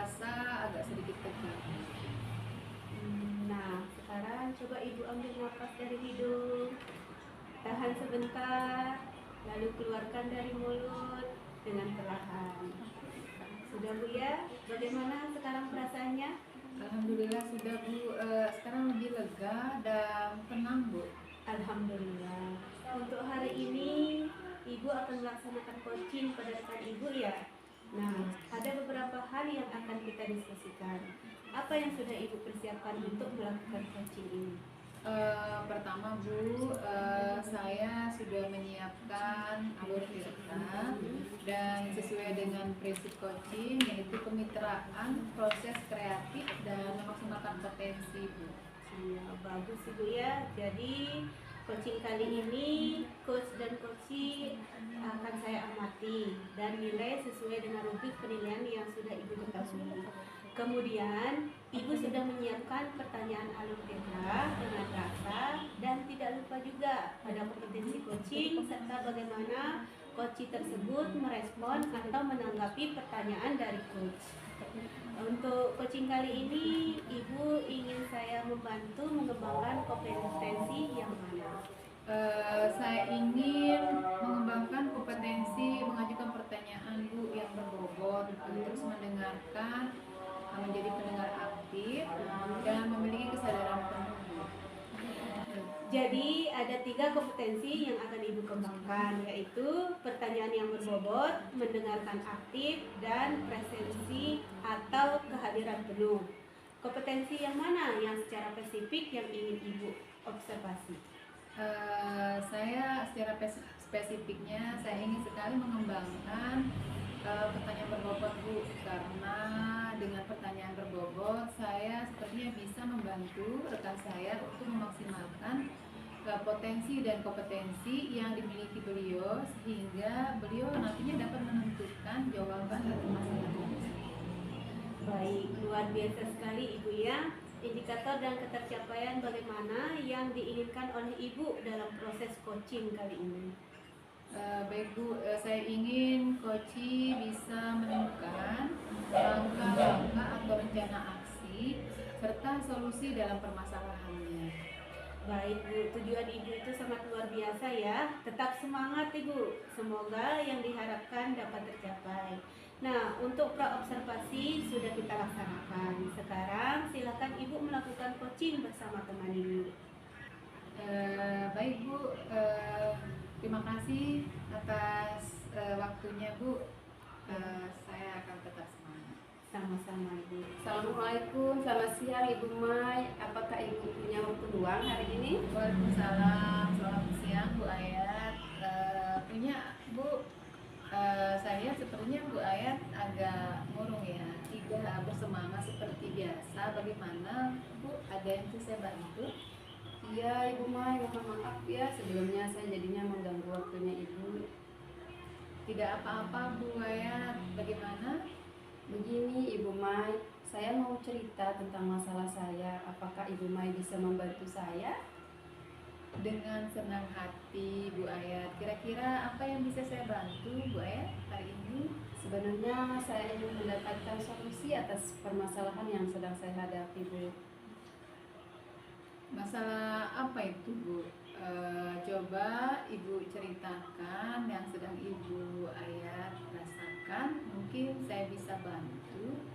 terasa agak sedikit tegang. Nah, sekarang coba Ibu ambil nafas dari hidung, tahan sebentar, lalu keluarkan dari mulut dengan perlahan. Sudah Bu ya? Bagaimana sekarang perasaannya? Alhamdulillah sudah Bu, sekarang lebih lega dan tenang Bu. Alhamdulillah. Untuk hari ini Ibu akan melaksanakan coaching pada rekan Ibu ya. Nah, ada beberapa hal yang akan kita diskusikan. Apa yang sudah Ibu persiapkan untuk melakukan coaching ini? Pertama Bu, saya sudah menyiapkan alur cerita dan sesuai dengan prinsip coaching, yaitu kemitraan, proses kreatif, dan memaksimalkan potensi Bu. Ya, bagus Ibu ya. Jadi coaching kali ini coach dan coachee akan saya amati dan nilai sesuai dengan rubrik penilaian yang sudah Ibu ketahui. Kemudian Ibu sudah menyiapkan pertanyaan alur tetra dengan rasa dan tidak lupa juga ada kompetensi coaching serta bagaimana coachee tersebut merespon atau menanggapi pertanyaan dari coach. Untuk coaching kali ini Ibu ingin saya membantu mengembangkan kompetensi yang mana? Saya ingin mengembangkan kompetensi mengajukan pertanyaan Bu yang berbobot, terus mendengarkan, menjadi pendengar aktif, dan memiliki kesadaran penuh Bu. Jadi ada 3 kompetensi yang akan Ibu kembangkan, yaitu pertanyaan yang berbobot, mendengarkan aktif, dan presensi atau kehadiran penuh. Kompetensi yang mana yang secara spesifik yang ingin Ibu observasi? Saya secara spesifiknya saya ingin sekali mengembangkan pertanyaan berbobot Bu, karena dengan pertanyaan berbobot saya sepertinya bisa membantu rekan saya untuk memaksimalkan potensi dan kompetensi yang dimiliki beliau, sehingga beliau nantinya dapat menentukan jawaban dari masalah tersebut. Baik, luar biasa sekali Ibu ya. Indikator dan ketercapaian bagaimana yang diinginkan oleh Ibu dalam proses coaching kali ini? Baik Bu, saya ingin coachee bisa menemukan langkah-langkah atau rencana aksi serta solusi dalam permasalahannya. Baik Bu, tujuan Ibu itu sangat luar biasa ya. Tetap semangat Ibu. Semoga yang diharapkan dapat tercapai. Nah, untuk pra-observasi sudah kita laksanakan. Sekarang silakan Ibu melakukan coaching bersama teman Ibu. Baik Bu, terima kasih atas waktunya Bu. Saya akan tetap semangat. Sama-sama Ibu. Assalamualaikum, selamat siang Ibu Mai. Apakah Ibu punya waktu luang hari ini? Waalaikumsalam, selamat siang Bu Ayat. Punya Bu, saya sepertinya Bu Ayat agak murung ya, tidak bersemangat seperti biasa. Bagaimana Bu, ada yang bisa saya bantu? Iya Ibu Mai, mohon maaf ya sebelumnya saya jadinya mengganggu waktunya Ibu. Tidak apa-apa Bu Ayat, bagaimana? Begini Ibu Mai, saya mau cerita tentang masalah saya. Apakah Ibu Mai bisa membantu saya? Dengan senang hati Bu Ayat. Kira-kira apa yang bisa saya bantu Bu Ayat hari ini? Sebenarnya saya ingin mendapatkan solusi atas permasalahan yang sedang saya hadapi Bu. Masalah apa itu Bu? Coba Ibu ceritakan yang sedang Ibu Ayat rasakan. Mungkin saya bisa bantu.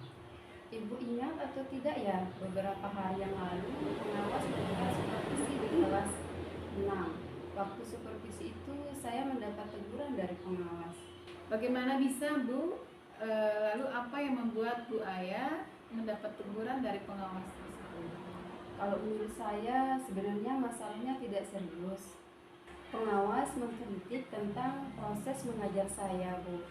Ibu ingat atau tidak ya, beberapa hari yang lalu pengawas melakukan supervisi di kelas 6. Waktu supervisi itu saya mendapat teguran dari pengawas. Bagaimana bisa Bu? Lalu apa yang membuat Bu Ayat mendapat teguran dari pengawas tersebut? Kalau menurut saya sebenarnya masalahnya tidak serius. Pengawas mengkritik tentang proses mengajar saya Bu.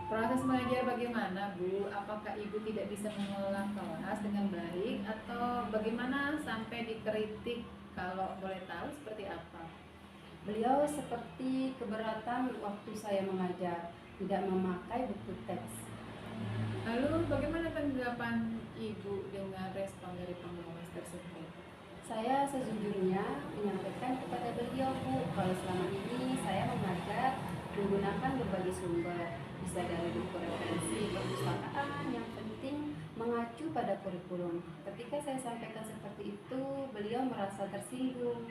Proses mengajar bagaimana Bu? Apakah Ibu tidak bisa mengelola kelas dengan baik atau bagaimana sampai dikritik? Kalau boleh tahu seperti apa? Beliau seperti keberatan waktu saya mengajar, tidak memakai buku teks. Lalu bagaimana tanggapan Ibu dengan respon dari pengawas tersebut? Saya sejujurnya menyampaikan kepada beliau Bu, kalau selama ini saya mengajar menggunakan berbagai sumber, bisa dari buku referensi perpustakaan, yang penting mengacu pada kurikulum. Ketika saya sampaikan seperti itu, beliau merasa tersinggung.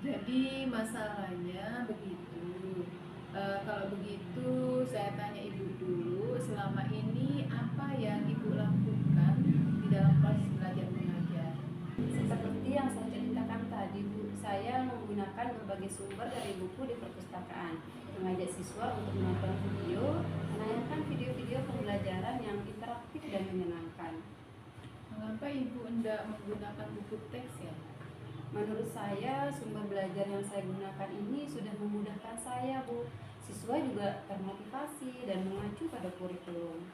Jadi masalahnya begitu. Kalau begitu saya tanya ibu dulu, selama ini apa yang ibu lakukan di dalam proses belajar mengajar? Seperti yang saya ceritakan tadi, Bu, saya menggunakan berbagai sumber dari buku di perpustakaan, mengajak siswa untuk menonton video, menayangkan video-video pembelajaran yang interaktif dan menyenangkan. Mengapa ibu hendak menggunakan buku teks ya? Menurut saya, sumber belajar yang saya gunakan ini sudah memudahkan saya, Bu. Siswa juga termotivasi dan mengacu pada kurikulum.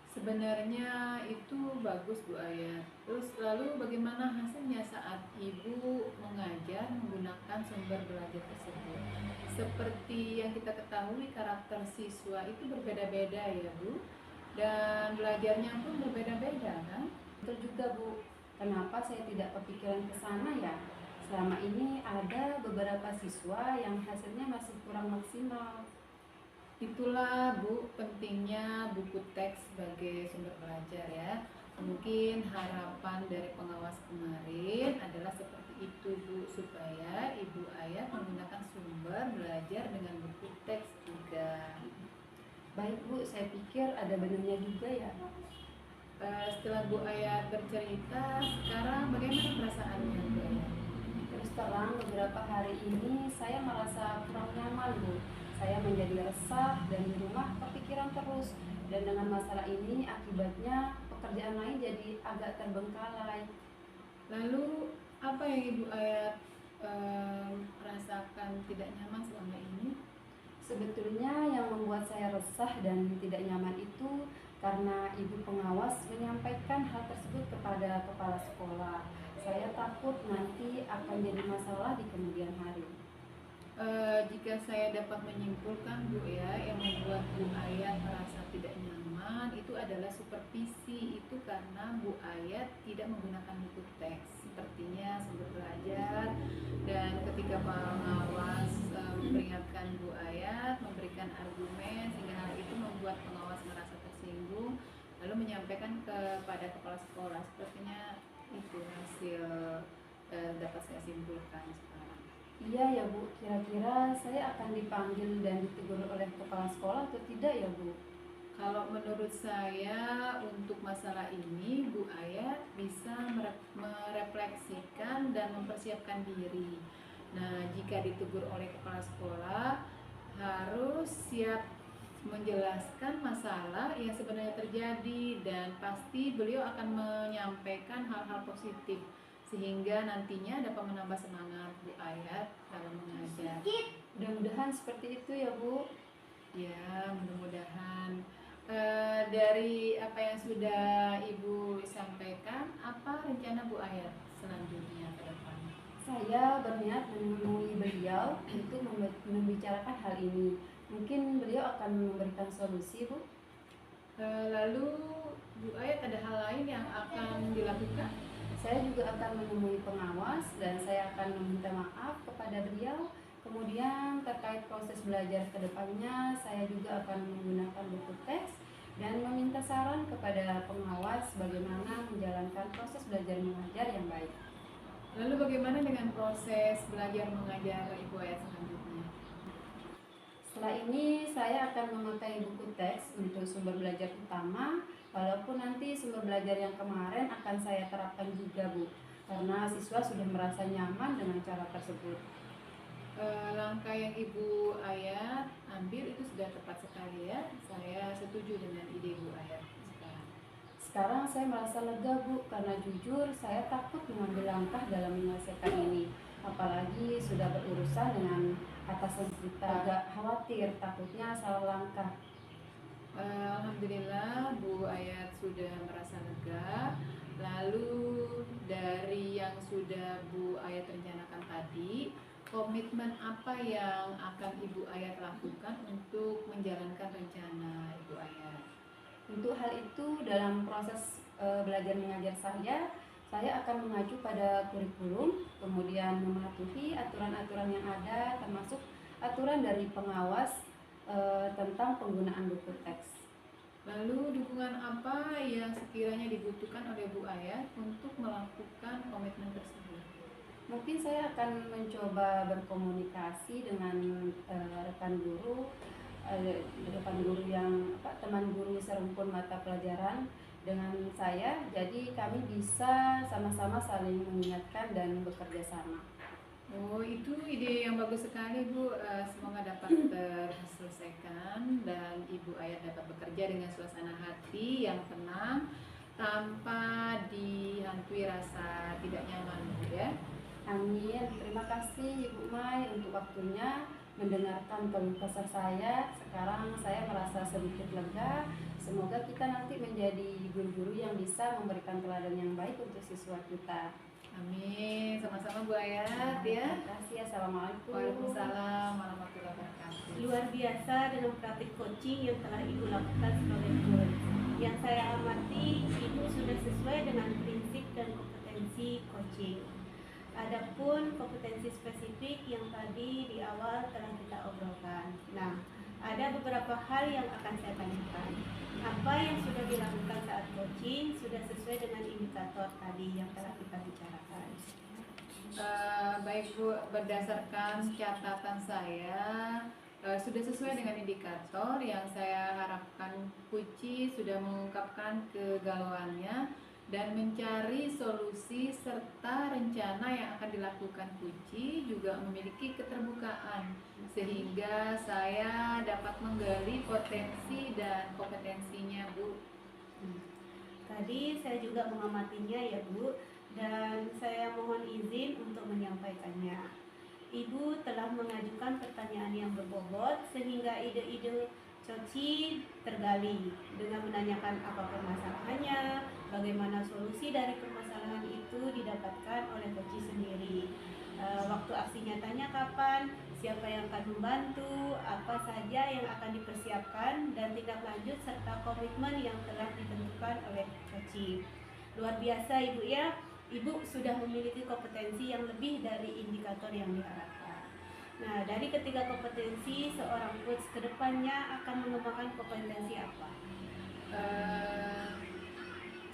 Sebenarnya itu bagus Bu Ayat. Terus lalu bagaimana hasilnya saat ibu mengajar menggunakan sumber belajar tersebut? Seperti yang kita ketahui karakter siswa itu berbeda-beda ya Bu. Dan belajarnya pun berbeda-beda kan? Betul juga, Bu. Kenapa saya tidak kepikiran ke sana ya? Selama ini ada beberapa siswa yang hasilnya masih kurang maksimal. Itulah Bu pentingnya buku teks sebagai sumber belajar ya. Mungkin harapan dari pengawas kemarin adalah seperti itu Bu, supaya Ibu Ayat menggunakan sumber belajar dengan buku teks juga. Baik, Bu, saya pikir ada benarnya juga ya. Setelah Bu Ayat bercerita, sekarang bagaimana perasaannya Bu Ayat? Terus terang, beberapa hari ini saya merasa kurang nyaman, Bu. Saya menjadi resah dan di rumah kepikiran terus. Dan dengan masalah ini, akibatnya pekerjaan lain jadi agak terbengkalai. Lalu apa yang Ibu Ayat rasakan tidak nyaman selama ini? Sebetulnya yang membuat saya resah dan tidak nyaman itu karena ibu pengawas menyampaikan hal tersebut kepada kepala sekolah. Saya takut nanti akan jadi masalah di kemudian hari. Jika saya dapat menyimpulkan Bu ya, yang membuat Bu Ayat merasa tidak nyaman itu adalah supervisi. Itu karena Bu Ayat tidak menggunakan buku teks, sepertinya sumber belajar. Dan ketika pengawas memperingatkan Bu Ayat, memberikan argumen sehingga hal itu membuat pengawas merasa tersinggung, lalu menyampaikan kepada kepala sekolah. Sepertinya itu hasil dapat saya simpulkan sekarang. Iya ya Bu, kira-kira saya akan dipanggil dan ditegur oleh kepala sekolah atau tidak ya Bu? Kalau menurut saya untuk masalah ini Bu Ayat bisa merefleksikan dan mempersiapkan diri. Nah, jika ditegur oleh kepala sekolah harus siap menjelaskan masalah yang sebenarnya terjadi dan pasti beliau akan menyampaikan hal-hal positif sehingga nantinya dapat menambah semangat Bu Ayat dalam mengajar. Mudah-mudahan seperti itu ya Bu. Ya, mudah-mudahan. Dari apa yang sudah Ibu sampaikan, apa rencana Bu Ayat selanjutnya ke depan? Saya berniat menemui beliau untuk membicarakan hal ini. Mungkin beliau akan memberikan solusi, Bu. Lalu Bu Ayat ada hal lain yang akan dilakukan? Saya juga akan menemui pengawas dan saya akan meminta maaf kepada beliau. Kemudian terkait proses belajar ke depannya, saya juga akan menggunakan buku teks dan meminta saran kepada pengawas bagaimana menjalankan proses belajar mengajar yang baik. Lalu bagaimana dengan proses belajar mengajar Ibu Ayat selanjutnya? Setelah ini saya akan memakai buku teks untuk sumber belajar utama, walaupun nanti sumber belajar yang kemarin akan saya terapkan juga Bu, karena siswa sudah merasa nyaman dengan cara tersebut. Langkah yang Ibu Ayat ambil itu sudah tepat sekali ya. Saya setuju dengan ide Ibu Ayat sekarang. Sekarang saya merasa lega Bu, karena jujur saya takut mengambil langkah dalam menyelesaikan ini. Apalagi sudah berurusan dengan atasan kita, agak khawatir takutnya salah langkah. Alhamdulillah Bu Ayat sudah merasa lega. Lalu dari yang sudah Bu Ayat rencanakan tadi, komitmen apa yang akan Ibu Ayat lakukan untuk menjalankan rencana Ibu Ayat? Untuk hal itu dalam proses belajar mengajar saya akan mengacu pada kurikulum, kemudian mematuhi aturan-aturan yang ada, termasuk aturan dari pengawas tentang penggunaan buku teks. Lalu dukungan apa yang sekiranya dibutuhkan oleh Bu Ayat untuk melakukan komitmen tersebut? Mungkin saya akan mencoba berkomunikasi dengan rekan guru yang teman guru serumpun mata pelajaran dengan saya, jadi kami bisa sama-sama saling mengingatkan dan bekerja sama. Oh, itu ide yang bagus sekali, Bu. Semoga dapat terselesaikan dan Ibu Ayat dapat bekerja dengan suasana hati yang tenang tanpa dihantui rasa tidak nyaman, Bu, ya. Amin. Terima kasih Ibu Mai untuk waktunya mendengarkan keluh kesah saya. Sekarang saya merasa sedikit lega. Semoga kita nanti menjadi guru-guru yang bisa memberikan teladan yang baik untuk siswa kita. Amin. Sama-sama Bu Ayat, ya. Terima kasih. Assalamualaikum. Waalaikumsalam warahmatullahi wabarakatuh. Luar biasa dengan praktik coaching yang telah Ibu lakukan sebagai coach. Yang saya amati, Ibu sudah sesuai dengan prinsip dan kompetensi coaching. Adapun kompetensi spesifik yang tadi di awal telah kita obrolkan. Nah, ada beberapa hal yang akan saya tanyakan. Apa yang sudah dilakukan saat coaching sudah sesuai dengan indikator tadi yang telah kita bicarakan? Baik Bu, berdasarkan catatan saya sudah sesuai dengan indikator yang saya harapkan. Puci sudah mengungkapkan kegalauannya dan mencari solusi serta rencana yang akan dilakukan. Puci juga memiliki keterbukaan sehingga saya dapat menggali potensi dan kompetensinya, Bu. Tadi saya juga mengamatinya ya Bu, dan saya mohon izin untuk menyampaikannya. Ibu telah mengajukan pertanyaan yang berbobot sehingga ide-ide Coci tergali dengan menanyakan apa permasalahannya, bagaimana solusi dari permasalahan itu didapatkan oleh Coci sendiri. Waktu aksi nyatanya kapan, siapa yang akan membantu, apa saja yang akan dipersiapkan, dan tindak lanjut serta komitmen yang telah ditentukan oleh Coci. Luar biasa Ibu ya, Ibu sudah memiliki kompetensi yang lebih dari indikator yang diharapkan. Nah, dari ketiga kompetensi, seorang coach kedepannya akan mengembangkan kompetensi apa?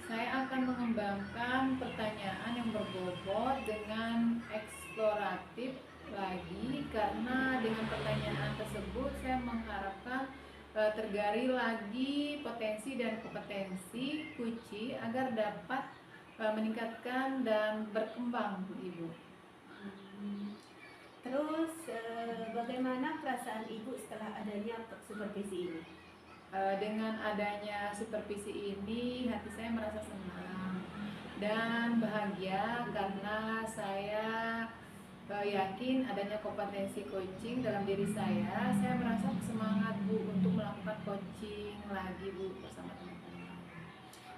Saya akan mengembangkan pertanyaan yang berbobot dengan eksploratif lagi, karena dengan pertanyaan tersebut saya mengharapkan tergali lagi potensi dan kompetensi Puci agar dapat meningkatkan dan berkembang, Bu Ibu. Terus bagaimana perasaan Ibu setelah adanya supervisi ini? Dengan adanya supervisi ini hati saya merasa senang dan bahagia karena saya yakin adanya kompetensi coaching dalam diri saya. Saya merasa semangat Bu untuk melakukan coaching lagi Bu bersama teman-teman.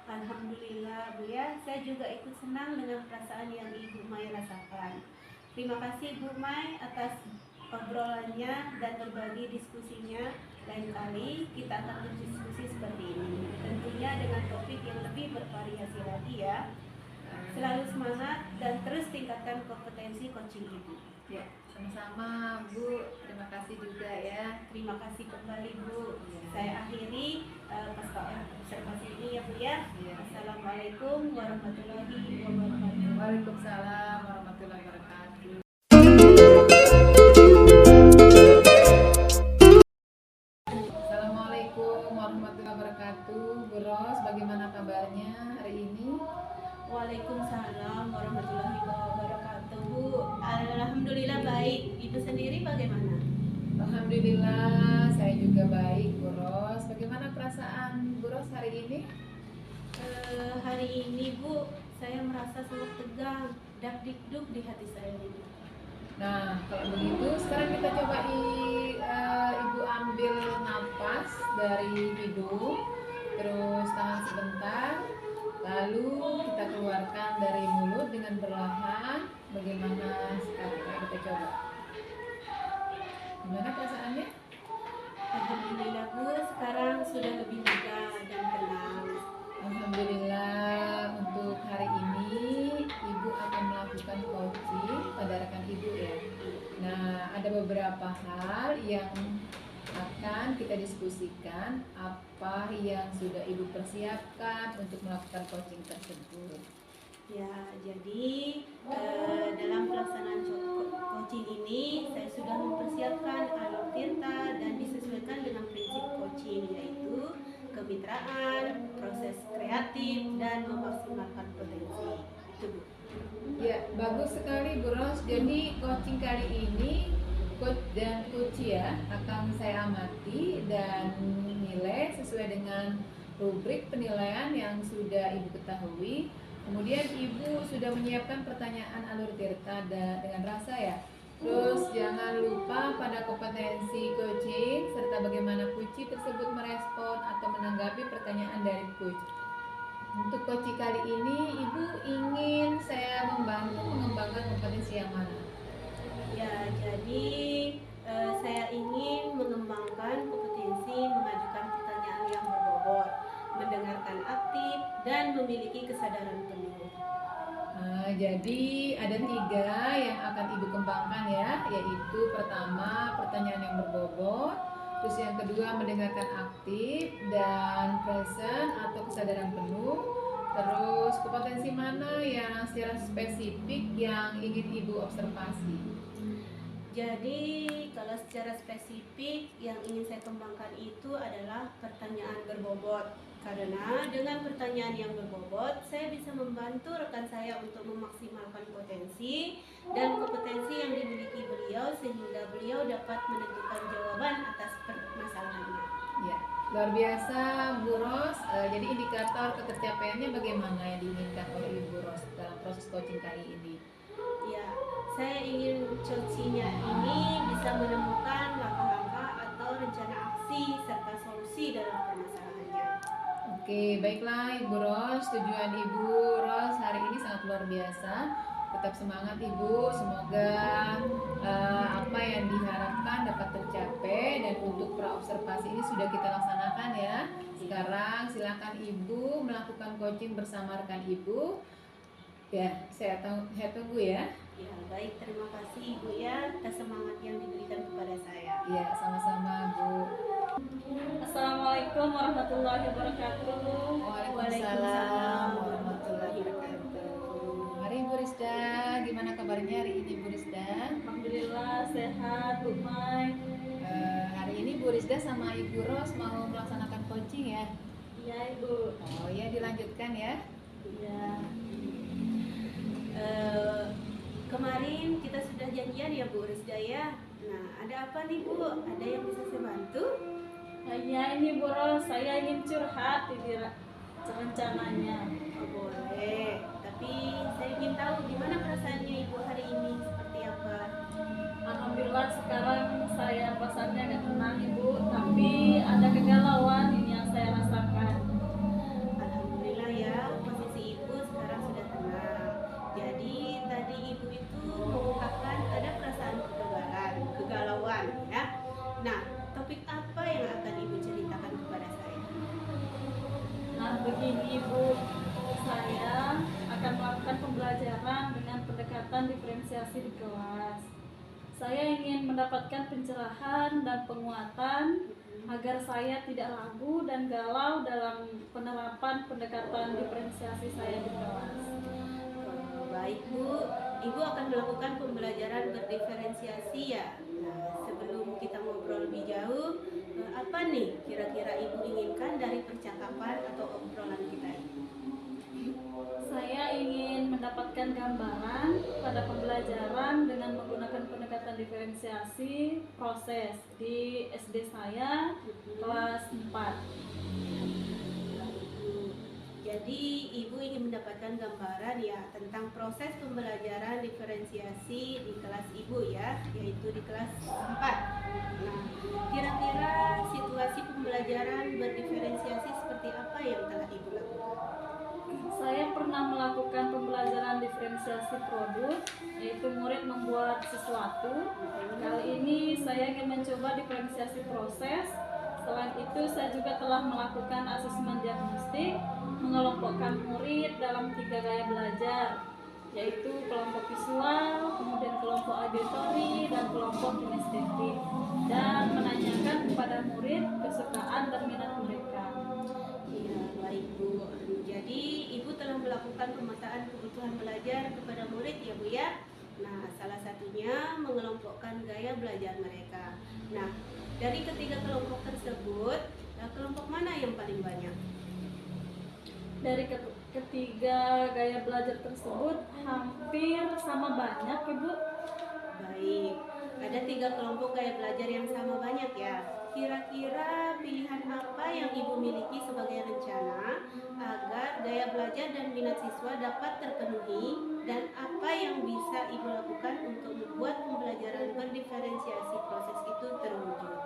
Alhamdulillah Bu ya, saya juga ikut senang dengan perasaan yang Ibu Mai rasakan. Terima kasih Bu Mai atas obrolannya dan berbagi diskusinya. Lain kali kita akan berdiskusi seperti ini, tentunya dengan topik yang lebih bervariasi lagi ya. Selalu semangat dan terus tingkatkan kompetensi coaching Ibu. Ya, sama-sama Bu. Terima kasih juga ya. Terima kasih kembali Bu. Ya. Saya akhiri observasi ini ya Bu ya. Ya. Assalamualaikum warahmatullahi wabarakatuh. Waalaikumsalam warahmatullahi wabarakatuh. Assalamualaikum warahmatullahi wabarakatuh. Bu Ros, bagaimana kabarnya hari ini? Waalaikumsalam warahmatullahi wabarakatuh Bu. Alhamdulillah baik. Ibu sendiri bagaimana? Alhamdulillah, saya juga baik, Bu Ros. Bagaimana perasaan Bu Ros hari ini? Hari ini Bu, saya merasa sangat tegang, dak-dikduk di hati saya ini. Nah, kalau begitu sekarang kita coba Ibu ambil nafas dari hidung, terus tahan sebentar, lalu kita keluarkan dari mulut dengan perlahan. Bagaimana sekarang? Kita coba. Gimana perasaannya? Alhamdulillah Bu, sekarang sudah lebih lega dan tenang. Alhamdulillah, untuk hari ini Ibu akan melakukan coaching pada rekan Ibu ya. Nah, ada beberapa hal yang akan kita diskusikan. Apa apa yang sudah Ibu persiapkan untuk melakukan coaching tersebut? Ya, jadi dalam pelaksanaan coaching ini saya sudah mempersiapkan alur tirta dan disesuaikan dengan prinsip coaching, yaitu kemitraan, proses kreatif, dan memaksimalkan potensi. Itu Bu. Ya, bagus sekali Bu Ros. Jadi coaching kali ini coach dan coach ya akan saya amati dan nilai sesuai dengan rubrik penilaian yang sudah Ibu ketahui. Kemudian Ibu sudah menyiapkan pertanyaan alur tirta dengan rasa ya. Terus jangan lupa pada kompetensi coaching serta bagaimana coach tersebut merespon atau menanggapi pertanyaan dari coach. Untuk coaching kali ini Ibu ingin saya membantu mengembangkan kompetensi yang mana? Ya, jadi saya ingin mengembangkan kompetensi mengajukan pertanyaan yang berbobot, mendengarkan aktif, dan memiliki kesadaran penuh. Nah, jadi ada 3 yang akan Ibu kembangkan ya, yaitu pertama pertanyaan yang berbobot, terus yang kedua mendengarkan aktif dan present atau kesadaran penuh, terus kompetensi mana yang secara spesifik yang ingin Ibu observasi. Jadi kalau secara spesifik yang ingin saya kembangkan itu adalah pertanyaan berbobot. Karena dengan pertanyaan yang berbobot, saya bisa membantu rekan saya untuk memaksimalkan potensi dan kompetensi yang dimiliki beliau sehingga beliau dapat menentukan jawaban atas permasalahannya. Ya, luar biasa Bu Ros. Jadi indikator ketercapaiannya bagaimana yang diinginkan oleh Ibu Ros dalam proses coaching kali ini? Ya, saya ingin coachingnya ini bisa menemukan langkah-langkah atau rencana aksi serta solusi dalam permasalahannya. Oke, baiklah Ibu Ros. Tujuan Ibu Ros hari ini sangat luar biasa. Tetap semangat Ibu. Semoga apa yang diharapkan dapat tercapai dan untuk praobservasi ini sudah kita laksanakan ya. Sekarang silakan Ibu melakukan coaching bersama rekan Ibu. Ya, saya tunggu ya. Ya, baik, terima kasih Ibu ya atas semangat yang diberikan kepada saya. Ya, sama-sama Bu. Assalamualaikum warahmatullahi wabarakatuh. Waalaikumsalam warahmatullahi wabarakatuh. Hari Bu Rizda, gimana kabarnya hari ini Bu Rizda? Alhamdulillah sehat, Bu Mai. Hari ini Bu Rizda sama Ibu Ros mau melaksanakan coaching ya? Iya Ibu. Oh ya, dilanjutkan ya. Iya. Kemarin kita sudah janjian ya Bu Rizda ya. Nah, ada apa nih Bu? Ada yang bisa saya bantu? Iya ini Bu Ros, saya ingin curhat ini rencananya. Oh, boleh. Tapi saya ingin tahu gimana perasaannya Ibu hari ini, seperti apa? Alhamdulillah sekarang saya perasaannya agak tenang Ibu, tapi ada kegalauan ini yang saya rasakan. Alhamdulillah ya, posisi Ibu sekarang sudah tenang. Jadi tadi Ibu itu mengungkapkan ada perasaan kegalauan ya. Nah, topik apa yang akan Ibu ceritakan kepada saya? Nah begini Ibu, saya akan melakukan pembelajaran dengan pendekatan diferensiasi di kelas. Saya ingin mendapatkan pencerahan dan penguatan agar saya tidak ragu dan galau dalam penerapan pendekatan diferensiasi saya di kelas. Baik Bu, Ibu akan melakukan pembelajaran berdiferensiasi ya. Nah, sebelum kita ngobrol lebih jauh, apa nih kira-kira Ibu inginkan dari percakapan atau obrolan kita ini? Saya ingin mendapatkan gambaran pada pembelajaran dengan menggunakan pendekatan diferensiasi proses di SD saya kelas 4. Jadi Ibu ingin mendapatkan gambaran ya tentang proses pembelajaran diferensiasi di kelas Ibu ya, yaitu di kelas 4. Nah, kira-kira situasi pembelajaran berdiferensiasi seperti apa yang telah Ibu lakukan? Saya pernah melakukan pembelajaran diferensiasi produk, yaitu murid membuat sesuatu. Kali ini saya ingin mencoba diferensiasi proses. Selain itu, saya juga telah melakukan asesmen diagnostik, mengelompokkan murid dalam 3 gaya belajar, yaitu kelompok visual, kemudian kelompok auditory, dan kelompok kinestetik, dan menanyakan kepada murid kesukaan dan minat mereka. kepada murid ya Bu ya. Nah, salah satunya mengelompokkan gaya belajar mereka. Nah, dari ketiga kelompok tersebut, kelompok mana yang paling banyak? Dari ketiga gaya belajar tersebut hampir sama banyak, Ibu. Baik, ada 3 kelompok gaya belajar yang sama banyak ya. Kira-kira pilihan apa yang Ibu miliki sebagai rencana agar gaya belajar dan minat siswa dapat terpenuhi, dan apa yang bisa Ibu lakukan untuk membuat pembelajaran berdiferensiasi proses itu terwujud?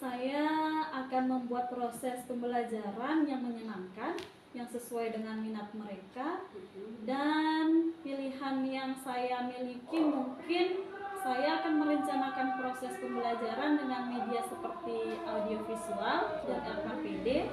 Saya akan membuat proses pembelajaran yang menyenangkan, yang sesuai dengan minat mereka, dan pilihan yang saya miliki mungkin saya akan merencanakan proses pembelajaran dengan media seperti audiovisual dan RKPD.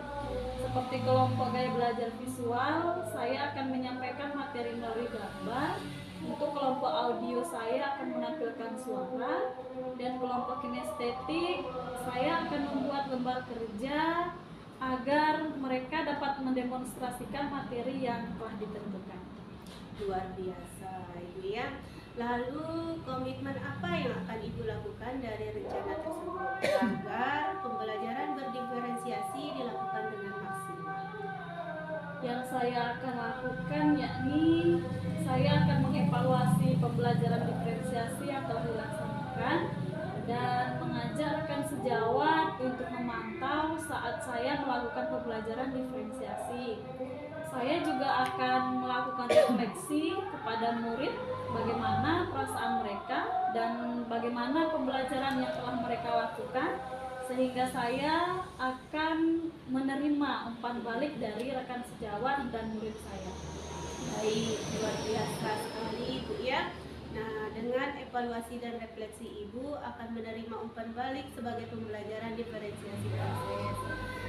Seperti kelompok gaya belajar visual, saya akan menyampaikan materi melalui gambar. Untuk kelompok audio saya akan menampilkan suara, dan kelompok kinestetik saya akan membuat lembar kerja agar mereka dapat mendemonstrasikan materi yang telah ditentukan. Luar biasa Ibu ya. Lalu komitmen apa yang akan Ibu lakukan dari rencana tersebut agar pembelajaran berdiferensiasi dilakukan dengan maksimal? Yang saya akan lakukan yakni saya akan mengevaluasi pembelajaran diferensiasi yang telah dilaksanakan dan mengajarkan sejawat untuk memantau saat saya melakukan pembelajaran diferensiasi. Saya juga akan melakukan refleksi kepada murid bagaimana perasaan mereka dan bagaimana pembelajaran yang telah mereka lakukan, sehingga saya akan menerima umpan balik dari rekan sejawat dan murid saya. Baik, luar biasa sekali Ibu ya. Nah, dengan evaluasi dan refleksi Ibu akan menerima umpan balik sebagai pembelajaran diferensiasi proses.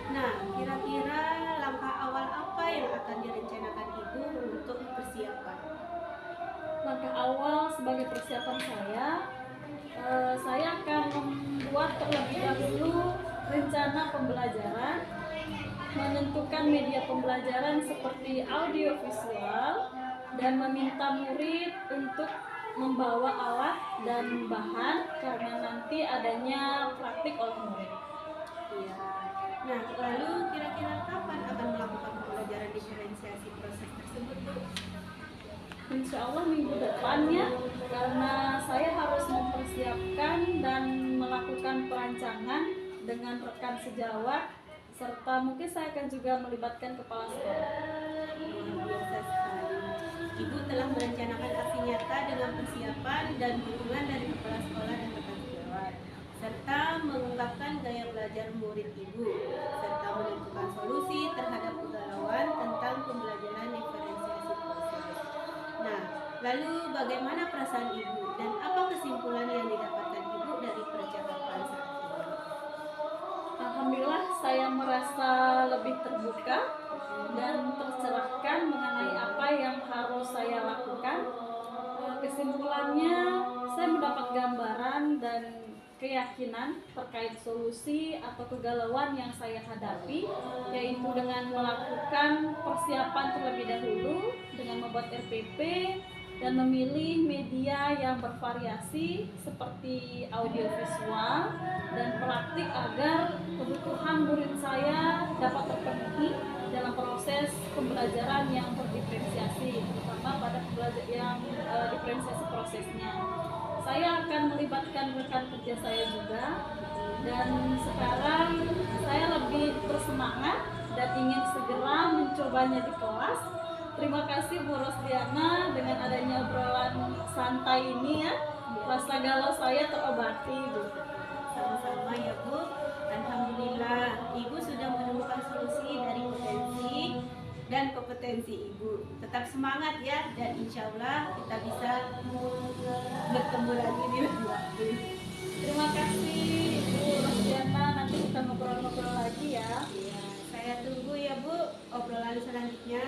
Nah, kira-kira langkah awal apa yang akan direncanakan Ibu untuk persiapan? Langkah awal sebagai persiapan saya akan membuat terlebih dahulu rencana pembelajaran, menentukan media pembelajaran seperti audiovisual, dan meminta murid untuk membawa alat dan bahan karena nanti adanya praktik oleh murid. Iya. Nah, lalu kira-kira kapan akan melakukan pembelajaran diferensiasi proses tersebut, Bu? Insya Allah minggu depannya, karena saya harus mempersiapkan dan melakukan perancangan dengan rekan sejawat, serta mungkin saya akan juga melibatkan kepala sekolah. Luar biasa sekali. Ibu telah merencanakan aksi nyata dengan persiapan dan dukungan dari kepala sekolah dan rekan sejawat, serta mengungkapkan gaya belajar murid Ibu, serta menentukan solusi terhadap kegalauan tentang pembelajaran diferensiasi proses. Nah, lalu bagaimana perasaan Ibu dan apa kesimpulan yang didapatkan Ibu dari percakapan saat ini? Alhamdulillah saya merasa lebih terbuka dan tercerahkan mengenai apa yang harus saya lakukan. Kesimpulannya, saya mendapat gambaran dan keyakinan terkait solusi atau kegalauan yang saya hadapi, yaitu dengan melakukan persiapan terlebih dahulu dengan membuat RPP dan memilih media yang bervariasi seperti audiovisual dan praktik agar kebutuhan murid saya dapat terpenuhi dalam proses pembelajaran yang berdiferensiasi, terutama pada pembelajaran yang diferensiasi prosesnya. Saya akan melibatkan rekan kerja saya juga, dan sekarang saya lebih bersemangat dan ingin segera mencobanya di kelas. Terima kasih Bu Rosdiana, dengan adanya obrolan santai ini ya, rasa galau saya terobati Bu. Sama-sama ya Bu. Alhamdulillah Ibu sudah menemukan solusi dari potensi dan kompetensi Ibu. Tetap semangat ya, dan insya Allah kita bisa bertemu lagi di lain waktu. Terima kasih Bu Rosdiana, nanti kita ngobrol-ngobrol lagi ya. Ya, saya tunggu ya Bu obrolan selanjutnya.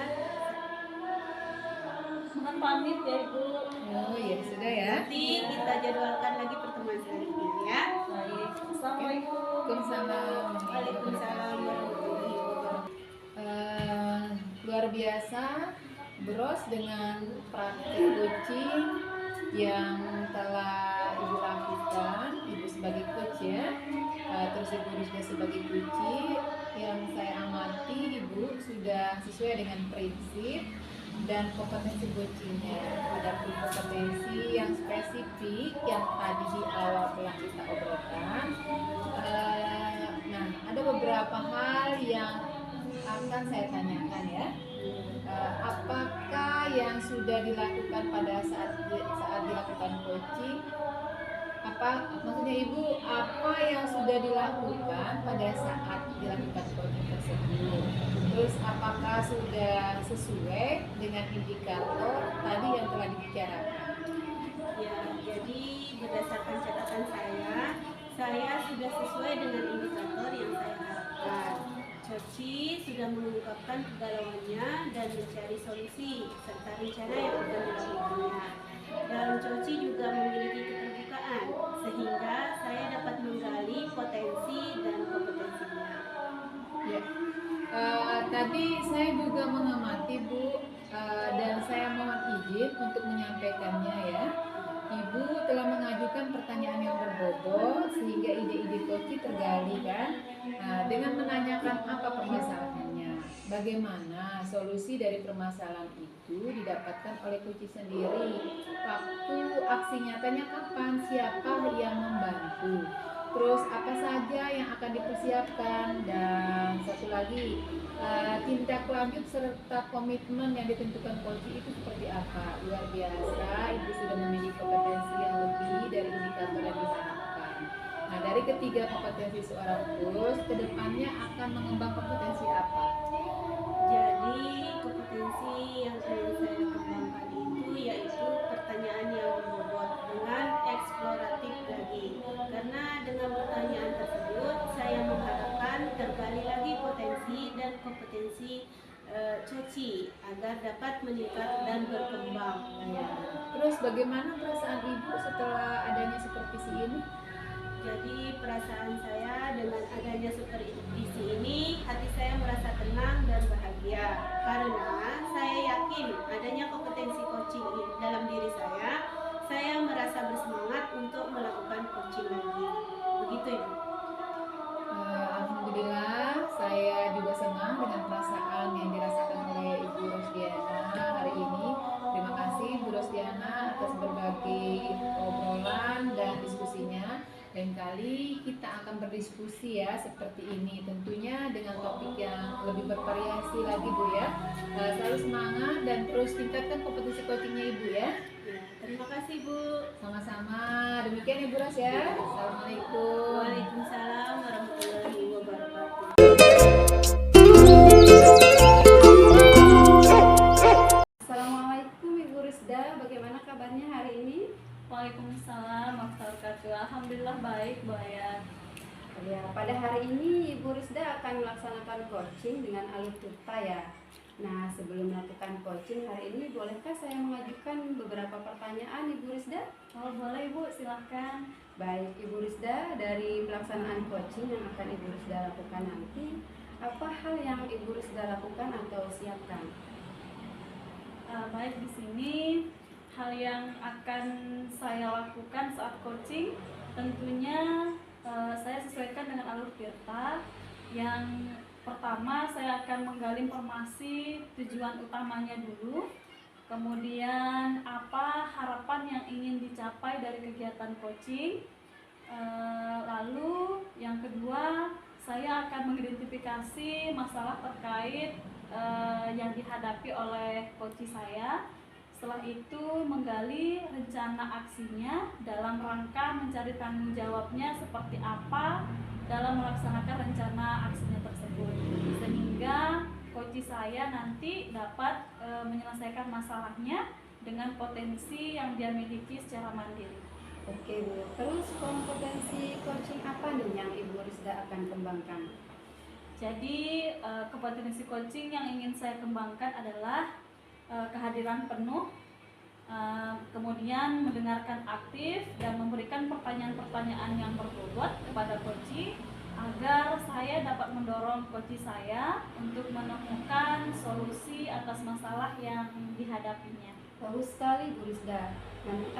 Mohon pamit ya Ibu. Oh iya, sudah ya. Nanti kita jadwalkan lagi pertemuan selanjutnya ya. Baik, Assalamualaikum. Waalaikumsalam. Waalaikumsalam warahmatullahi wabarakatuh. Luar biasa Bros dengan praktek coaching yang telah Ibu lakukan, Ibu sebagai coach ya, terus Ibu Rizda sebagai coach, yang saya amati Ibu sudah sesuai dengan prinsip dan kompetensi coachingnya. Ada kompetensi yang spesifik yang tadi di awal telah kita obrolkan. Nah, ada beberapa hal yang akan saya tanyakan ya. Apakah yang sudah dilakukan pada saat dilakukan coaching, maksudnya Ibu, apa yang sudah dilakukan pada saat dilakukan coaching tersebut? Terus apakah sudah sesuai dengan indikator tadi yang telah dibicarakan? Ya, jadi berdasarkan catatan saya sudah sesuai dengan indikator yang saya harapkan. Coci sudah mengungkapkan kegalauannya dan mencari solusi serta rencana yang akan dilakukannya. Dan Coci juga memiliki keterbukaan sehingga saya dapat menggali potensi dan kompetensinya. Ya. Tadi saya juga mengamati Bu, dan saya mohon izin untuk menyampaikannya ya. Ibu telah mengajukan pertanyaan yang berbobot sehingga ide-ide coach tergali kan, dengan menanyakan apa permasalahannya, bagaimana solusi dari permasalahan itu didapatkan oleh coach sendiri, waktu aksi nyatanya kapan, siapa yang membantu, terus apa saja yang akan dipersiapkan, dan satu lagi tindak lanjut serta komitmen yang ditentukan coach itu seperti apa. Luar biasa, Ibu sudah memiliki kompetensi yang lebih dari indikator yang diharapkan. Nah, dari ketiga kompetensi seorang coach, kedepannya akan mengembang kompetensi apa? Jadi kompetensi yang ingin saya kembangkan itu yaitu pertanyaan yang berbobot dengan eksploratif lagi. Karena dengan pertanyaan tersebut saya mengharapkan tergali lagi potensi dan kompetensi Coci agar dapat meningkat dan berkembang. Ya. Terus bagaimana perasaan Ibu setelah adanya supervisi ini? Jadi perasaan saya dengan adanya supervisi ini, hati saya merasa tenang dan bahagia karena saya yakin adanya kompetensi coaching dalam diri saya merasa bersemangat untuk melakukan coaching lagi. Begitu Ibu. Alhamdulillah, saya juga senang dengan perasaan yang dirasakan oleh Ibu Rosdiana hari ini. Terima kasih Bu Rosdiana atas berbagai obrolan dan diskusinya. Lain kali kita akan berdiskusi ya seperti ini, tentunya dengan topik yang lebih bervariasi lagi Bu ya. Selalu semangat dan terus tingkatkan kompetensi coachingnya Ibu ya. Terima kasih Bu. Sama-sama. Demikian Ibu Ros ya. Assalamualaikum. Waalaikumsalam warahmatullahi wabarakatuh. Assalamualaikum Ibu Rizda, bagaimana kabarnya hari ini? Waalaikumsalam warahmatullahi wabarakatuh. Alhamdulillah baik Bu Ayat. Ya, pada hari ini Ibu Rizda akan melaksanakan coaching dengan alur tirta ya. Nah, sebelum melakukan coaching hari ini, bolehkah saya mengajukan beberapa pertanyaan Ibu Rizda? Oh boleh Ibu, silahkan. Baik Ibu Rizda, dari pelaksanaan coaching yang akan Ibu Rizda lakukan nanti, apa hal yang Ibu Rizda lakukan atau siapkan? Baik, di sini hal yang akan saya lakukan saat coaching tentunya saya sesuaikan dengan alur tirta. Yang pertama saya akan menggali informasi tujuan utamanya dulu, kemudian apa harapan yang ingin dicapai dari kegiatan coaching, lalu yang kedua saya akan mengidentifikasi masalah terkait yang dihadapi oleh coach saya. Setelah itu menggali rencana aksinya dalam rangka mencari tanggung jawabnya seperti apa dalam melaksanakan rencana aksinya tersebut, sehingga coach saya nanti dapat menyelesaikan masalahnya dengan potensi yang dia miliki secara mandiri. Oke Bu, terus kompetensi coaching apa nih yang Ibu Rizda akan kembangkan? Jadi kompetensi coaching yang ingin saya kembangkan adalah kehadiran penuh, kemudian mendengarkan aktif dan memberikan pertanyaan-pertanyaan yang berbobot kepada coach agar saya dapat mendorong coach saya untuk menemukan solusi atas masalah yang dihadapinya. Bagus sekali Bu Rizda.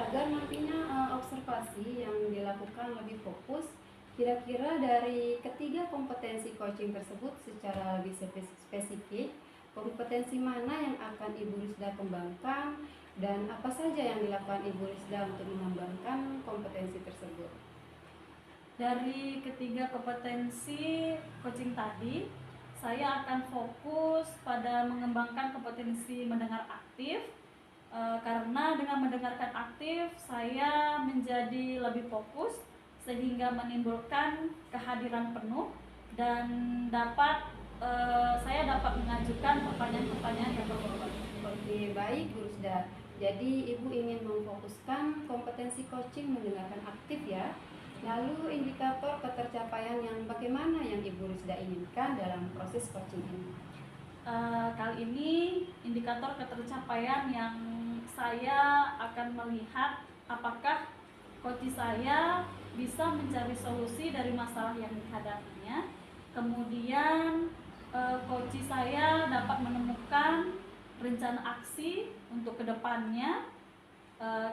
Agar nantinya observasi yang dilakukan lebih fokus, kira-kira dari ketiga kompetensi coaching tersebut secara lebih spesifik, kompetensi mana yang akan Ibu Rizda kembangkan dan apa saja yang dilakukan Ibu Rizda untuk mengembangkan kompetensi tersebut? Dari ketiga kompetensi coaching tadi, saya akan fokus pada mengembangkan kompetensi mendengar aktif, karena dengan mendengarkan aktif saya menjadi lebih fokus sehingga menimbulkan kehadiran penuh dan saya dapat mengajukan pertanyaan-pertanyaan yang berbobot. Oke, baik Bu Rizda. Jadi Ibu ingin memfokuskan kompetensi coaching mendengarkan aktif ya. Lalu indikator ketercapaian yang bagaimana yang Ibu Rizda inginkan dalam proses coaching ini? Kali ini indikator ketercapaian yang saya akan melihat apakah coach saya bisa mencari solusi dari masalah yang dihadapinya. Kemudian coach saya dapat menemukan rencana aksi untuk kedepannya,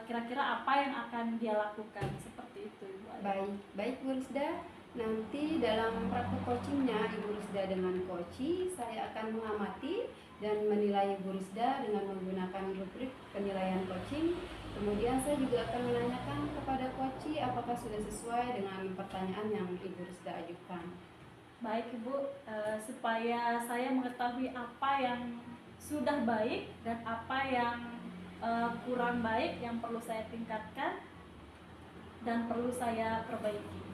kira-kira apa yang akan dia lakukan, seperti itu Ibu Aya. Baik Bu Rizda. Nanti dalam praktek coachingnya Ibu Rizda dengan coachi, saya akan mengamati dan menilai Ibu Rizda dengan menggunakan rubrik penilaian coaching. Kemudian saya juga akan menanyakan kepada coachi apakah sudah sesuai dengan pertanyaan yang Ibu Rizda ajukan. Baik Ibu, supaya saya mengetahui apa yang sudah baik dan apa yang kurang baik yang perlu saya tingkatkan dan perlu saya perbaiki.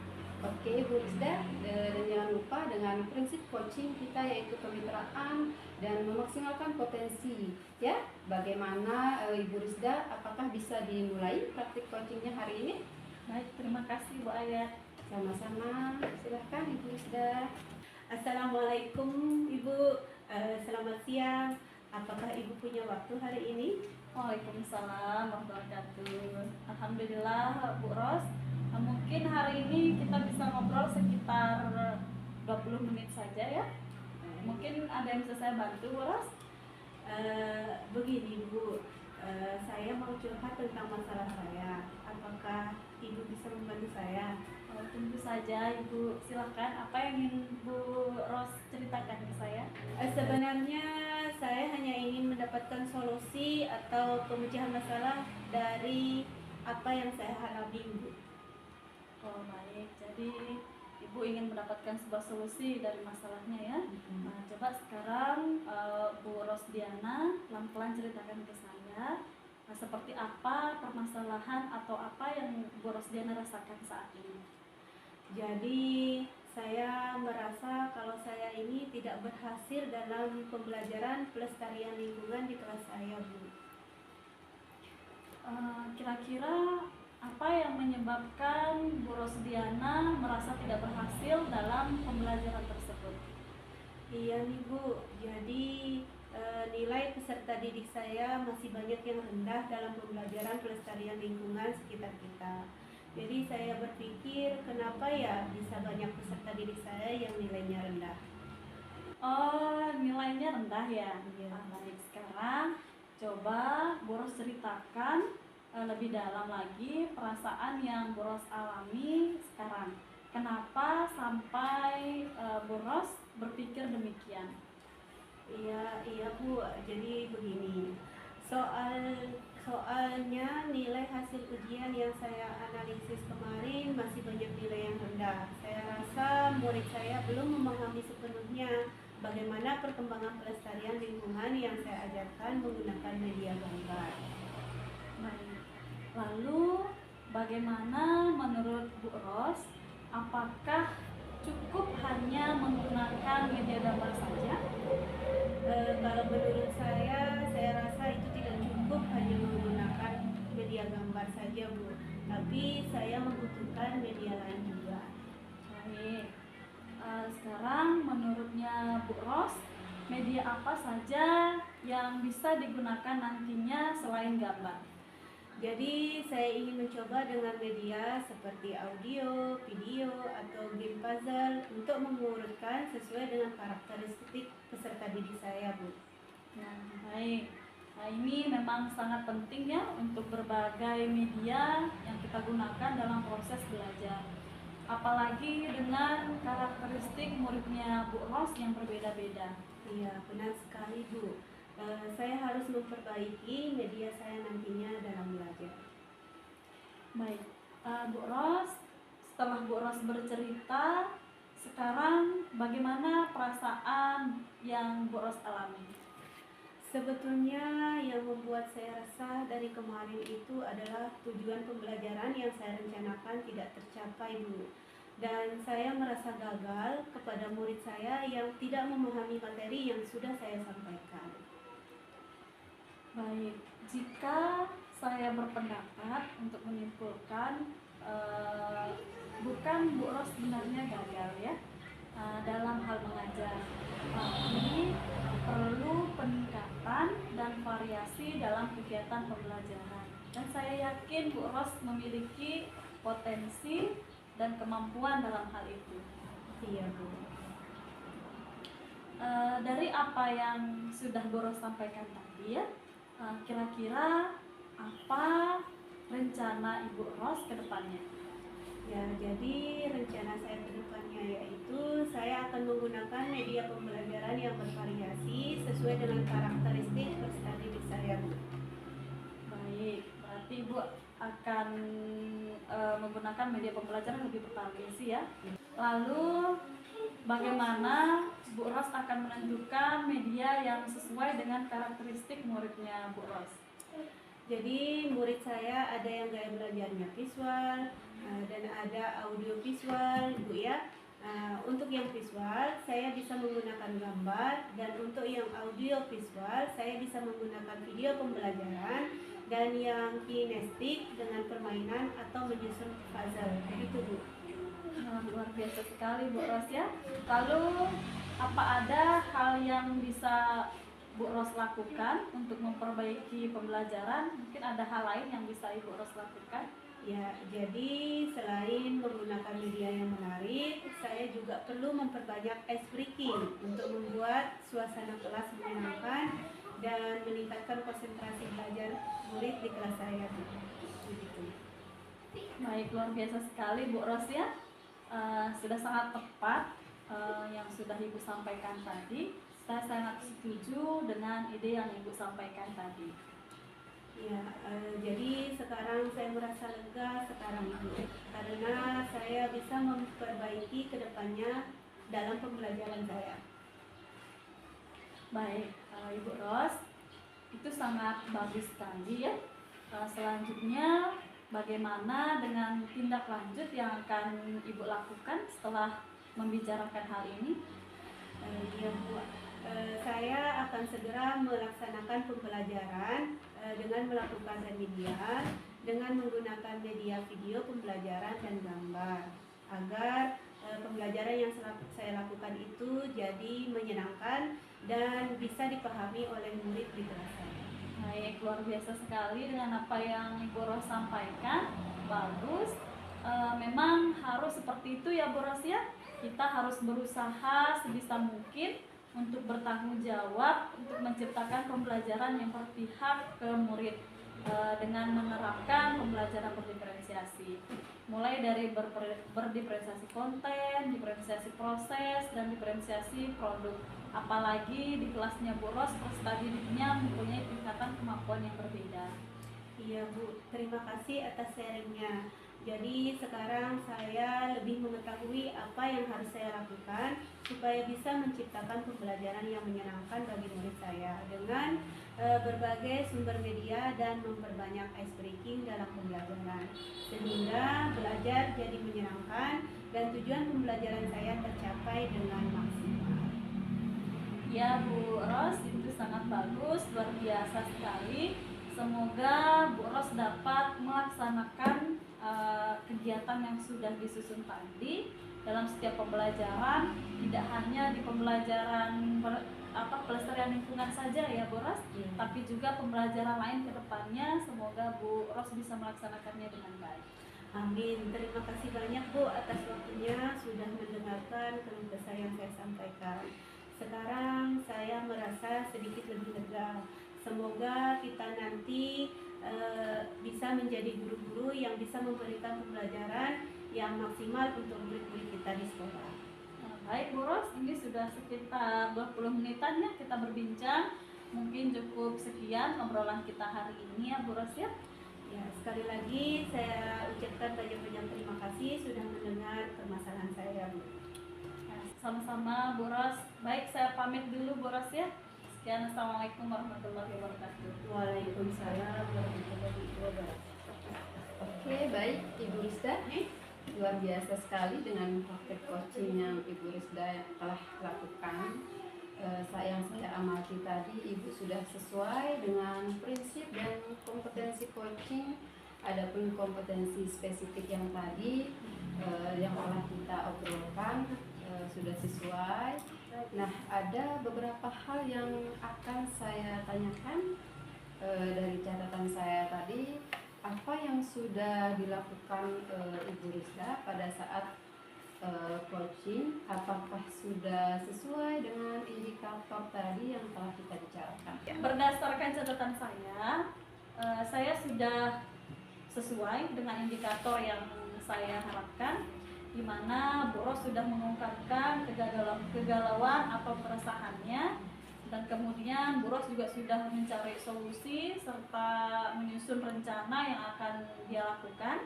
Oke Bu Rizda, dan jangan lupa dengan prinsip coaching kita yaitu kemitraan dan memaksimalkan potensi ya. Bagaimana Ibu Rizda, apakah bisa dimulai praktik coachingnya hari ini? Baik, terima kasih Bu Ayat. Sama-sama, silahkan Ibu Rizda. Assalamualaikum Ibu, selamat siang. Apakah Ibu punya waktu hari ini? Waalaikumsalam warahmatullahi wabarakatuh. Alhamdulillah Bu Ros, mungkin hari ini kita bisa ngobrol sekitar 20 menit saja ya. Mungkin ada yang bisa saya bantu Bu Ros? Begini Bu, saya mau curhat tentang masalah saya. Apakah Ibu bisa membantu saya? Tentu saja Ibu, silahkan. Apa yang ingin Bu Ros ceritakan ke saya? Sebenarnya saya hanya ingin mendapatkan solusi atau pemecahan masalah dari apa yang saya alami Bu. Oh baik, jadi Ibu ingin mendapatkan sebuah solusi dari masalahnya ya. Nah, coba sekarang Bu Rosdiana pelan-pelan ceritakan ke saya seperti apa permasalahan atau apa yang Bu Rosdiana rasakan saat ini. Jadi saya merasa kalau saya ini tidak berhasil dalam pembelajaran pelestarian lingkungan di kelas saya Bu. Kira-kira apa yang menyebabkan Bu Rosdiana merasa tidak berhasil dalam pembelajaran tersebut? Iya nih Bu, jadi nilai peserta didik saya masih banyak yang rendah dalam pembelajaran pelestarian lingkungan sekitar kita. Jadi saya berpikir kenapa ya bisa banyak peserta didik saya yang nilainya rendah. Oh, nilainya rendah ya? Iya. Baik, sekarang coba Bu Ros ceritakan lebih dalam lagi perasaan yang Bu Ros alami sekarang. Kenapa sampai Bu Ros berpikir demikian? Iya Bu, jadi begini. Soalnya nilai hasil ujian yang saya analisis kemarin masih banyak nilai yang rendah. Saya rasa murid saya belum memahami sepenuhnya bagaimana perkembangan pelestarian lingkungan yang saya ajarkan menggunakan media gambar. Baik. Lalu bagaimana menurut Bu Ros? Apakah cukup hanya menggunakan media gambar saja? Kalau menurut saya rasa itu tidak cukup hanya menggunakan media gambar saja Bu, tapi saya membutuhkan media lain juga. Baik. Sekarang menurutnya Bu Ros, media apa saja yang bisa digunakan nantinya selain gambar? Jadi saya ingin mencoba dengan media seperti audio, video, atau game puzzle untuk mengurutkan sesuai dengan karakteristik peserta didik saya, Bu. Ya, baik. Nah, ini memang sangat penting ya untuk berbagai media yang kita gunakan dalam proses belajar. Apalagi dengan karakteristik muridnya Bu Ros yang berbeda-beda. Iya, benar sekali, Bu. Saya harus memperbaiki media saya nantinya dalam belajar. Baik, Bu Ros, setelah Bu Ros bercerita, sekarang bagaimana perasaan yang Bu Ros alami? Sebetulnya yang membuat saya resah dari kemarin itu adalah tujuan pembelajaran yang saya rencanakan tidak tercapai, Bu. Dan saya merasa gagal kepada murid saya yang tidak memahami materi yang sudah saya sampaikan. Baik, jika saya berpendapat untuk menyimpulkan, bukan Bu Ros sebenarnya gagal ya dalam hal mengajar, tapi perlu peningkatan dan variasi dalam kegiatan pembelajaran. Dan saya yakin Bu Ros memiliki potensi dan kemampuan dalam hal itu. Iya, Bu. Dari apa yang sudah Bu Ros sampaikan tadi ya, kira-kira apa rencana Ibu Ros ke depannya? Ya, jadi rencana saya ke depannya yaitu saya akan menggunakan media pembelajaran yang bervariasi sesuai dengan karakteristik peserta didik saya, Bu. Baik, berarti Ibu akan menggunakan media pembelajaran lebih bervariasi ya. Lalu bagaimana Bu Ros akan menentukan media yang sesuai dengan karakteristik muridnya Bu Ros? Jadi murid saya ada yang gaya belajarnya visual dan ada audio visual, Bu ya. Untuk yang visual saya bisa menggunakan gambar, dan untuk yang audio visual saya bisa menggunakan video pembelajaran, dan yang kinestik dengan permainan atau menyusun puzzle. Begitu, Bu. Luar biasa sekali Bu Ros ya. Lalu apa ada hal yang bisa Bu Ros lakukan untuk memperbaiki pembelajaran? Mungkin ada hal lain yang bisa Ibu Ros lakukan? Ya, jadi selain menggunakan media yang menarik, saya juga perlu memperbanyak ice breaking untuk membuat suasana kelas menyenangkan dan meningkatkan konsentrasi belajar murid di kelas saya. Begitu. Baik, luar biasa sekali Bu Ros ya. Sudah sangat tepat yang sudah Ibu sampaikan tadi. Saya sangat setuju dengan ide yang Ibu sampaikan tadi. Ya, jadi sekarang saya merasa lega sekarang, Ibu, karena saya bisa memperbaiki kedepannya dalam pembelajaran saya. Baik, Ibu Ros, itu sangat bagus sekali ya. Selanjutnya, bagaimana dengan tindak lanjut yang akan Ibu lakukan setelah membicarakan hal ini? Ya, Bu. Saya akan segera melaksanakan pembelajaran dengan melakukan remedial dengan menggunakan media video pembelajaran dan gambar, agar pembelajaran yang saya lakukan itu jadi menyenangkan dan bisa dipahami oleh murid di kelas saya. Baik, luar biasa sekali dengan apa yang Ibu Ros sampaikan. Bagus. Memang harus seperti itu ya Bu Ros ya. Kita harus berusaha sebisa mungkin untuk bertanggung jawab untuk menciptakan pembelajaran yang berpihak ke murid dengan menerapkan pembelajaran berdiferensiasi, mulai dari berdiferensiasi konten, diferensiasi proses, dan diferensiasi produk. Apalagi di kelasnya Bu Ros, peserta didiknya mempunyai tingkatan kemampuan yang berbeda. Iya, Bu, terima kasih atas sharingnya. Jadi sekarang saya lebih mengetahui apa yang harus saya lakukan supaya bisa menciptakan pembelajaran yang menyenangkan bagi murid saya dengan berbagai sumber media dan memperbanyak ice breaking dalam pembelajaran, sehingga belajar jadi menyenangkan dan tujuan pembelajaran saya tercapai dengan maksimal. Ya Bu Ros, itu sangat bagus, luar biasa sekali. Semoga Bu Ros dapat melaksanakan kegiatan yang sudah disusun tadi dalam setiap pembelajaran, tidak hanya di pembelajaran pelestarian lingkungan saja ya Bu Ros, tapi juga pembelajaran lain ke depannya. Semoga Bu Ros bisa melaksanakannya dengan baik. Amin. Terima kasih banyak Bu atas waktunya sudah mendengarkan keluh kesah yang saya sampaikan. Sekarang saya merasa sedikit lebih lega. Semoga kita nanti bisa menjadi guru-guru yang bisa memberikan pembelajaran yang maksimal untuk murid-murid kita di sekolah. Baik Bu Ros, ini sudah sekitar 20 menitan ya kita berbincang. Mungkin cukup sekian obrolan kita hari ini ya Bu Ros ya. Ya, sekali lagi saya ucapkan banyak-banyak terima kasih sudah mendengar permasalahan saya, Bu. Nah, sama-sama Bu Ros. Baik, saya pamit dulu Bu Ros ya. Sekian, Assalamualaikum warahmatullahi wabarakatuh. Waalaikumsalam warahmatullahi wabarakatuh. Oke, baik Ibu Rizda. Luar biasa sekali dengan praktek coaching yang Ibu Rizda telah lakukan. Yang saya amati tadi, Ibu sudah sesuai dengan prinsip dan kompetensi coaching. Adapun kompetensi spesifik yang tadi yang telah kita obrolkan sudah sesuai. Nah, ada beberapa hal yang akan saya tanyakan dari catatan saya tadi. Apa yang sudah dilakukan Ibu Rizda pada saat coaching? Apakah sudah sesuai dengan indikator tadi yang telah kita bicarakan? Berdasarkan catatan saya sudah sesuai dengan indikator yang saya harapkan, di mana Bu Ros sudah mengungkapkan kegalauan atau keresahannya, dan kemudian Bu Ros juga sudah mencari solusi serta menyusun rencana yang akan dia lakukan,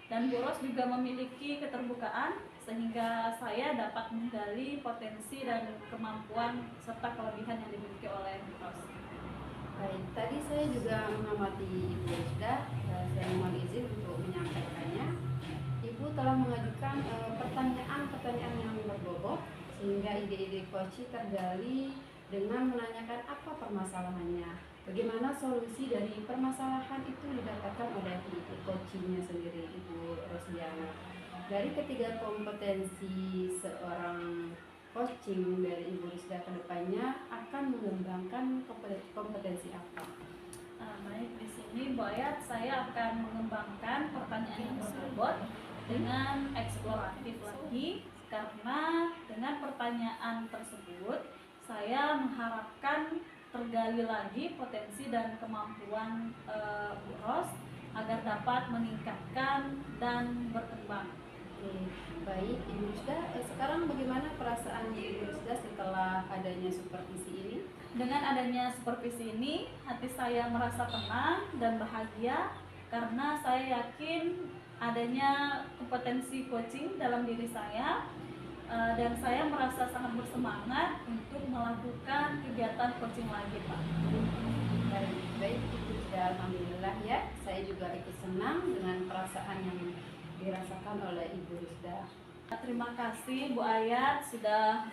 dan Bu Ros juga memiliki keterbukaan sehingga saya dapat menggali potensi dan kemampuan serta kelebihan yang dimiliki oleh Bu Ros. Baik, tadi saya juga mengamati Ibu Rizda, saya mohon izin untuk menyampaikannya. Ibu telah mengajukan pertanyaan-pertanyaan yang berbobot sehingga ide-ide coaching tergali dengan menanyakan apa permasalahannya, bagaimana solusi dari permasalahan itu didapatkan oleh coachingnya sendiri, Ibu Rosdiana. Dari ketiga kompetensi seorang coaching dari Ibu Rizda ke depannya akan mengembangkan kompetensi apa? Baik, di sini Bu Ayat, saya akan mengembangkan pertanyaan yang berbobot dengan eksploratif lagi, karena dengan pertanyaan tersebut saya mengharapkan tergali lagi potensi dan kemampuan Bu Ros agar dapat meningkatkan dan berkembang. Oke, baik Ibu Rizda. Sekarang bagaimana perasaan Ibu Rizda setelah adanya supervisi ini? Dengan adanya supervisi ini, hati saya merasa tenang dan bahagia karena saya yakin adanya kompetensi coaching dalam diri saya, dan saya merasa sangat bersemangat untuk melakukan kegiatan coaching lagi, Pak. Baik Ibu Rizda, alhamdulillah ya. Saya juga ikut senang dengan perasaan yang dirasakan oleh Ibu Rizda. Terima kasih Bu Ayat sudah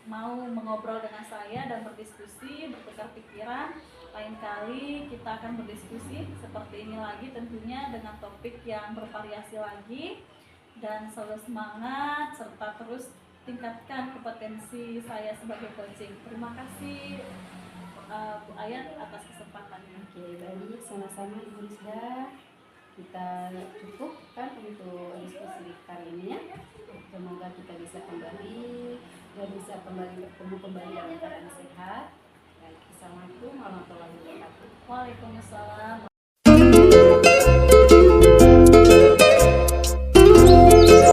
mau mengobrol dengan saya dan berdiskusi, bertukar pikiran. Lain kali kita akan berdiskusi seperti ini lagi, tentunya dengan topik yang bervariasi lagi. Dan selalu semangat serta terus tingkatkan kompetensi saya sebagai coaching. Terima kasih Bu Ayat atas kesempatannya. Oke, baik, sama-sama Ibu Rizda. Kita cukupkan untuk diskusi kali ini ya. Semoga kita bisa kembali dan bisa kembali bertemu kembali dalam keadaan sehat. Baik, Assalamualaikum warahmatullahi wabarakatuh. Waalaikumsalam.